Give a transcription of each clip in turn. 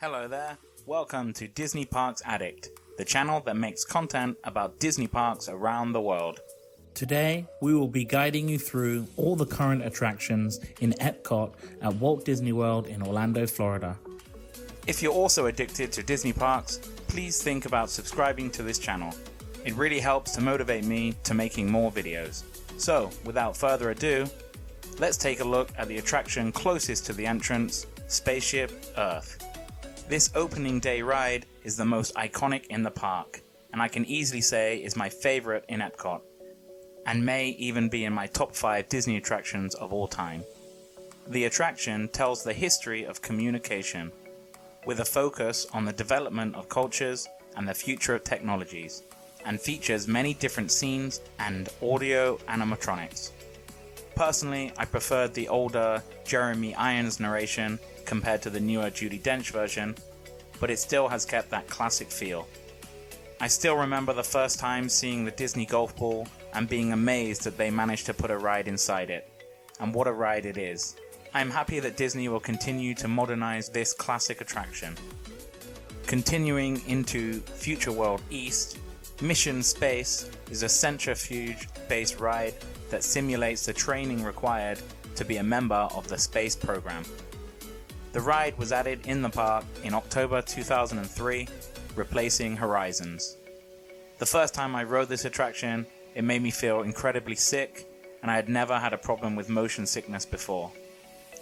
Hello there, welcome to Disney Parks Addict, the channel that makes content about Disney parks around the world. Today, we will be guiding you through all the current attractions in Epcot at Walt Disney World in Orlando, Florida. If you're also addicted to Disney parks, please think about subscribing to this channel. It really helps to motivate me to making more videos. So, without further ado, let's take a look at the attraction closest to the entrance, Spaceship Earth. This opening day ride is the most iconic in the park, and I can easily say is my favorite in Epcot, and may even be in my top 5 Disney attractions of all time. The attraction tells the history of communication, with a focus on the development of cultures and the future of technologies, and features many different scenes and audio animatronics. Personally, I preferred the older Jeremy Irons narration compared to the newer Judi Dench version, but it still has kept that classic feel. I still remember the first time seeing the Disney golf ball and being amazed that they managed to put a ride inside it, and what a ride it is. I am happy that Disney will continue to modernize this classic attraction. Continuing into Future World East, Mission Space is a centrifuge-based ride that simulates the training required to be a member of the space program. The ride was added in the park in October 2003, replacing Horizons. The first time I rode this attraction, it made me feel incredibly sick, and I had never had a problem with motion sickness before.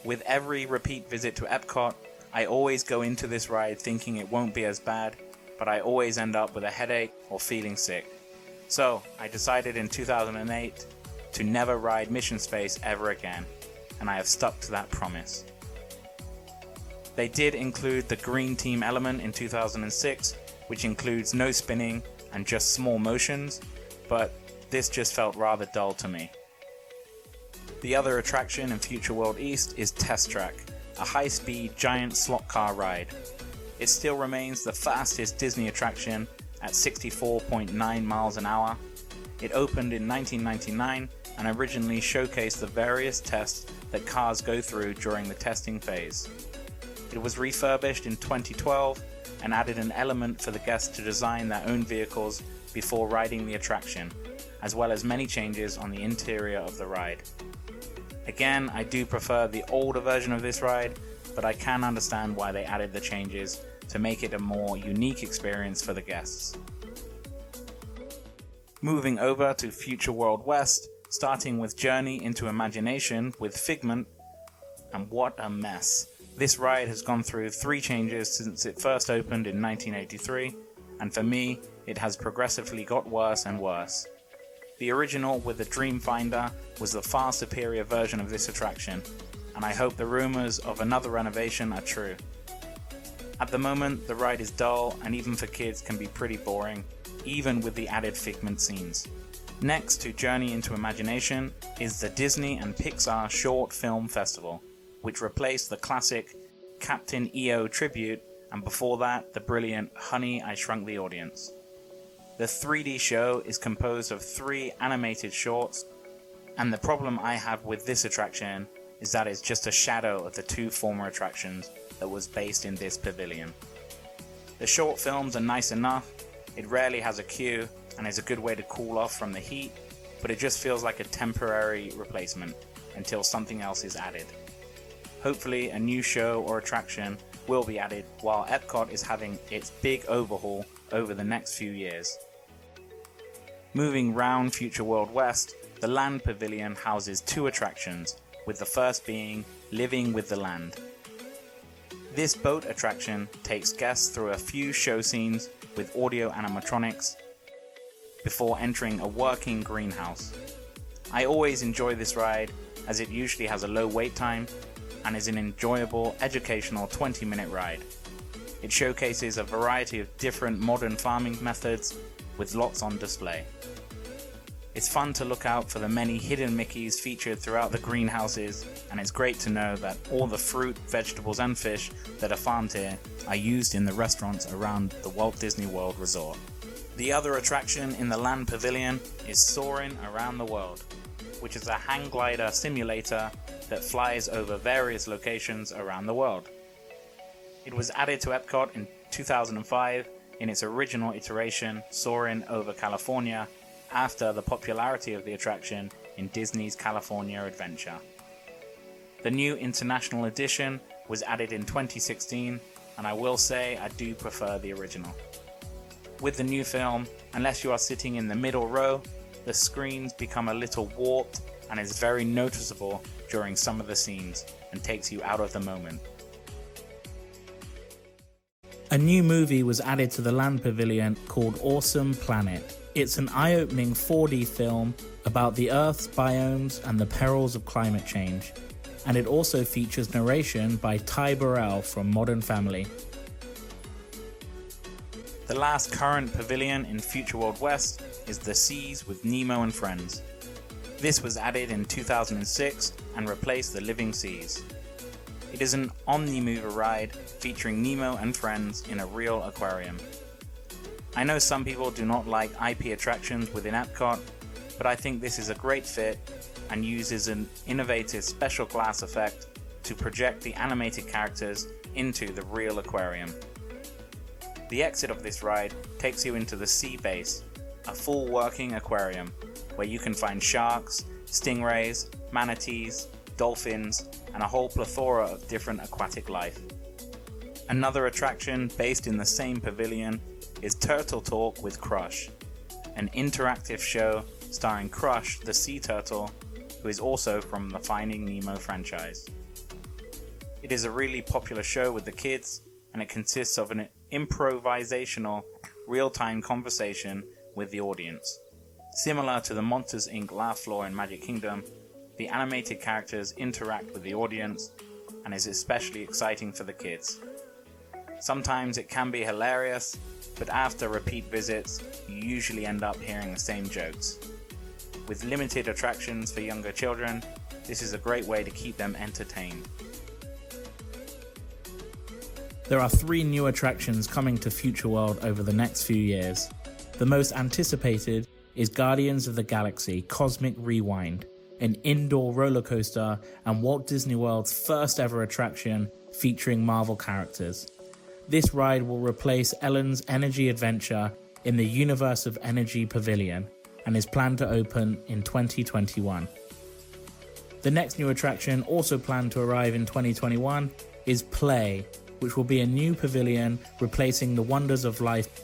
With every repeat visit to Epcot, I always go into this ride thinking it won't be as bad, but I always end up with a headache or feeling sick. So I decided in 2008 to never ride Mission Space ever again, and I have stuck to that promise. They did include the green team element in 2006, which includes no spinning and just small motions, but this just felt rather dull to me. The other attraction in Future World East is Test Track, a high-speed giant slot car ride. It still remains the fastest Disney attraction at 64.9 miles an hour. It opened in 1999 and originally showcased the various tests that cars go through during the testing phase. It was refurbished in 2012 and added an element for the guests to design their own vehicles before riding the attraction, as well as many changes on the interior of the ride. Again, I do prefer the older version of this ride, but I can understand why they added the changes to make it a more unique experience for the guests. Moving over to Future World West, starting with Journey into Imagination with Figment, and what a mess. This ride has gone through 3 changes since it first opened in 1983, and for me, it has progressively got worse and worse. The original with the Dreamfinder was the far superior version of this attraction, and I hope the rumors of another renovation are true. At the moment, the ride is dull and even for kids can be pretty boring, even with the added Figment scenes. Next to Journey into Imagination is the Disney and Pixar Short Film Festival, which replaced the classic Captain EO tribute, and before that, the brilliant Honey, I Shrunk the Audience. The 3D show is composed of 3 animated shorts, and the problem I have with this attraction is that it's just a shadow of the 2 former attractions that was based in this pavilion. The short films are nice enough, it rarely has a queue, and is a good way to cool off from the heat, but it just feels like a temporary replacement until something else is added. Hopefully a new show or attraction will be added while Epcot is having its big overhaul over the next few years. Moving round Future World West, the Land Pavilion houses 2 attractions, with the first being Living with the Land. This boat attraction takes guests through a few show scenes with audio animatronics before entering a working greenhouse. I always enjoy this ride as it usually has a low wait time and is an enjoyable, educational 20-minute ride. It showcases a variety of different modern farming methods with lots on display. It's fun to look out for the many hidden Mickeys featured throughout the greenhouses, and it's great to know that all the fruit, vegetables and fish that are farmed here are used in the restaurants around the Walt Disney World Resort. The other attraction in the Land Pavilion is Soaring Around the World, which is a hang glider simulator that flies over various locations around the world. It was added to Epcot in 2005 in its original iteration, Soaring over California, after the popularity of the attraction in Disney's California Adventure. The new international edition was added in 2016, and I will say I do prefer the original. With the new film, unless you are sitting in the middle row, the screens become a little warped and is very noticeable during some of the scenes and takes you out of the moment. A new movie was added to the Land Pavilion called Awesome Planet. It's an eye-opening 4D film about the Earth's biomes and the perils of climate change, and it also features narration by Ty Burrell from Modern Family. The last current pavilion in Future World West is The Seas with Nemo and Friends. This was added in 2006 and replaced the Living Seas. It is an omni-mover ride featuring Nemo and friends in a real aquarium. I know some people do not like IP attractions within Epcot, but I think this is a great fit and uses an innovative special glass effect to project the animated characters into the real aquarium. The exit of this ride takes you into the sea base, a full working aquarium where you can find sharks, stingrays, manatees, dolphins, and a whole plethora of different aquatic life. Another attraction based in the same pavilion is Turtle Talk with Crush, an interactive show starring Crush the sea turtle, who is also from the Finding Nemo franchise. It is a really popular show with the kids, and it consists of an improvisational, real-time conversation with the audience. Similar to the Monsters Inc. laugh floor in Magic Kingdom, the animated characters interact with the audience and is especially exciting for the kids. Sometimes it can be hilarious, but after repeat visits, you usually end up hearing the same jokes. With limited attractions for younger children, this is a great way to keep them entertained. There are 3 new attractions coming to Future World over the next few years. The most anticipated is Guardians of the Galaxy Cosmic Rewind, an indoor roller coaster and Walt Disney World's first ever attraction featuring Marvel characters. This ride will replace Ellen's Energy Adventure in the Universe of Energy Pavilion and is planned to open in 2021. The next new attraction, also planned to arrive in 2021, is Play, which will be a new pavilion replacing the Wonders of Life.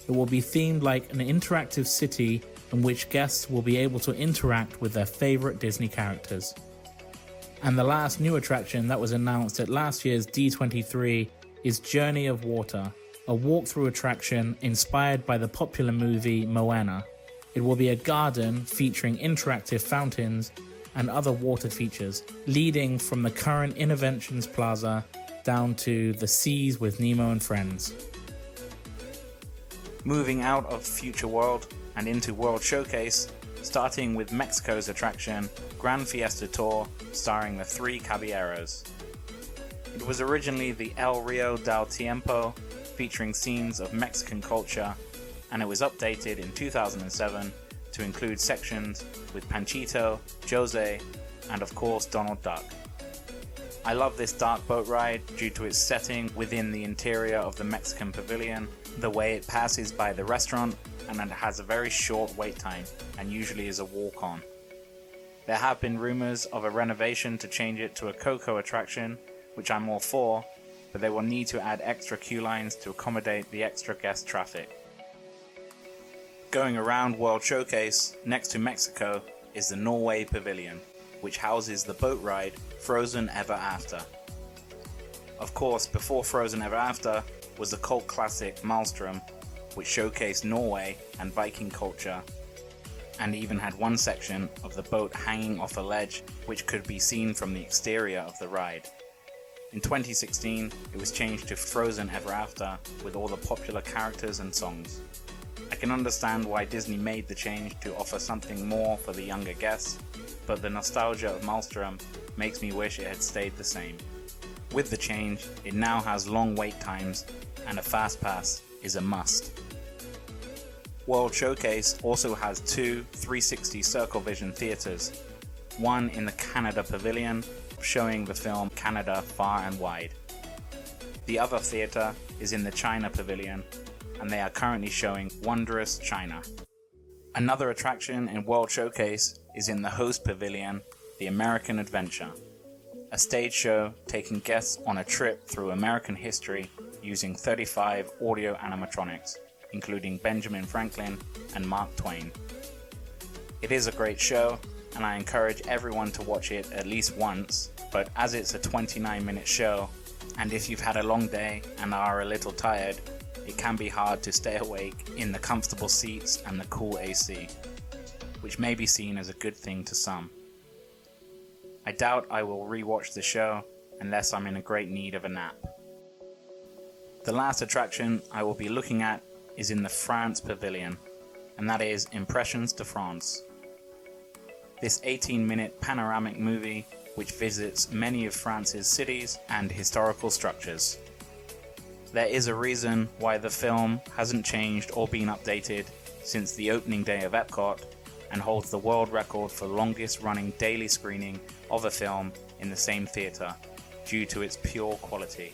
It will be themed like an interactive city in which guests will be able to interact with their favorite Disney characters. And the last new attraction that was announced at last year's D23 is Journey of Water, a walkthrough attraction inspired by the popular movie Moana. It will be a garden featuring interactive fountains and other water features, leading from the current Innoventions Plaza down to the Seas with Nemo and Friends. Moving out of Future World and into World Showcase, starting with Mexico's attraction, Gran Fiesta Tour, starring the 3 Caballeros. It was originally the El Rio del Tiempo, featuring scenes of Mexican culture, and it was updated in 2007 to include sections with Panchito, Jose, and of course Donald Duck. I love this dark boat ride due to its setting within the interior of the Mexican pavilion, the way it passes by the restaurant, and it has a very short wait time and usually is a walk-on. There have been rumors of a renovation to change it to a Coco attraction, which I'm all for, but they will need to add extra queue lines to accommodate the extra guest traffic. Going around World Showcase, next to Mexico, is the Norway Pavilion, which houses the boat ride Frozen Ever After. Of course, before Frozen Ever After was the cult classic Maelstrom, which showcased Norway and Viking culture, and even had one section of the boat hanging off a ledge which could be seen from the exterior of the ride. In 2016, it was changed to Frozen Ever After with all the popular characters and songs. I can understand why Disney made the change to offer something more for the younger guests, but the nostalgia of Maelstrom makes me wish it had stayed the same. With the change, it now has long wait times, and a fast pass is a must. World Showcase also has 2 360 Circle Vision theaters, one in the Canada Pavilion showing the film Canada Far and Wide. The other theatre is in the China Pavilion, and they are currently showing Wondrous China. Another attraction in World Showcase is in the host pavilion, the American Adventure, a stage show taking guests on a trip through American history using 35 audio animatronics, including Benjamin Franklin and Mark Twain. It is a great show, and I encourage everyone to watch it at least once, but as it's a 29-minute show, and if you've had a long day and are a little tired, it can be hard to stay awake in the comfortable seats and the cool AC, which may be seen as a good thing to some. I doubt I will rewatch the show unless I'm in a great need of a nap. The last attraction I will be looking at is in the France Pavilion, and that is Impressions de France. This 18-minute panoramic movie which visits many of France's cities and historical structures. There is a reason why the film hasn't changed or been updated since the opening day of Epcot, and holds the world record for longest running daily screening of a film in the same theatre due to its pure quality.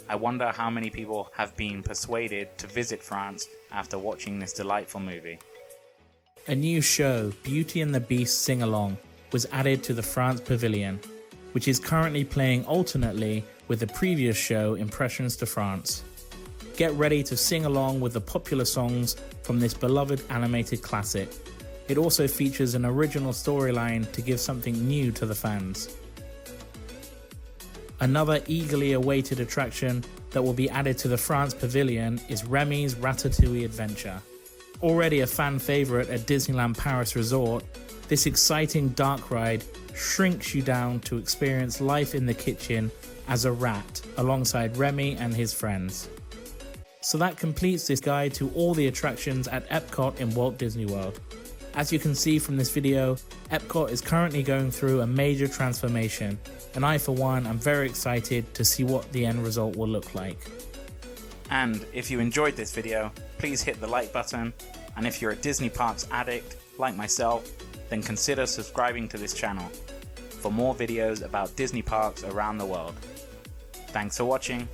I wonder how many people have been persuaded to visit France after watching this delightful movie. A new show, Beauty and the Beast SingAlong, was added to the France Pavilion, which is currently playing alternately with the previous show, Impressions de France. Get ready to sing along with the popular songs from this beloved animated classic. It also features an original storyline to give something new to the fans. Another eagerly awaited attraction that will be added to the France Pavilion is Remys' Ratatouille Adventure. Already a fan favourite at Disneyland Paris Resort, this exciting dark ride shrinks you down to experience life in the kitchen as a rat alongside Remy and his friends. So that completes this guide to all the attractions at Epcot in Walt Disney World. As you can see from this video, Epcot is currently going through a major transformation, and I for one am very excited to see what the end result will look like. And if you enjoyed this video, please hit the like button, and if you're a Disney Parks addict like myself, then consider subscribing to this channel for more videos about Disney Parks around the world. Thanks for watching.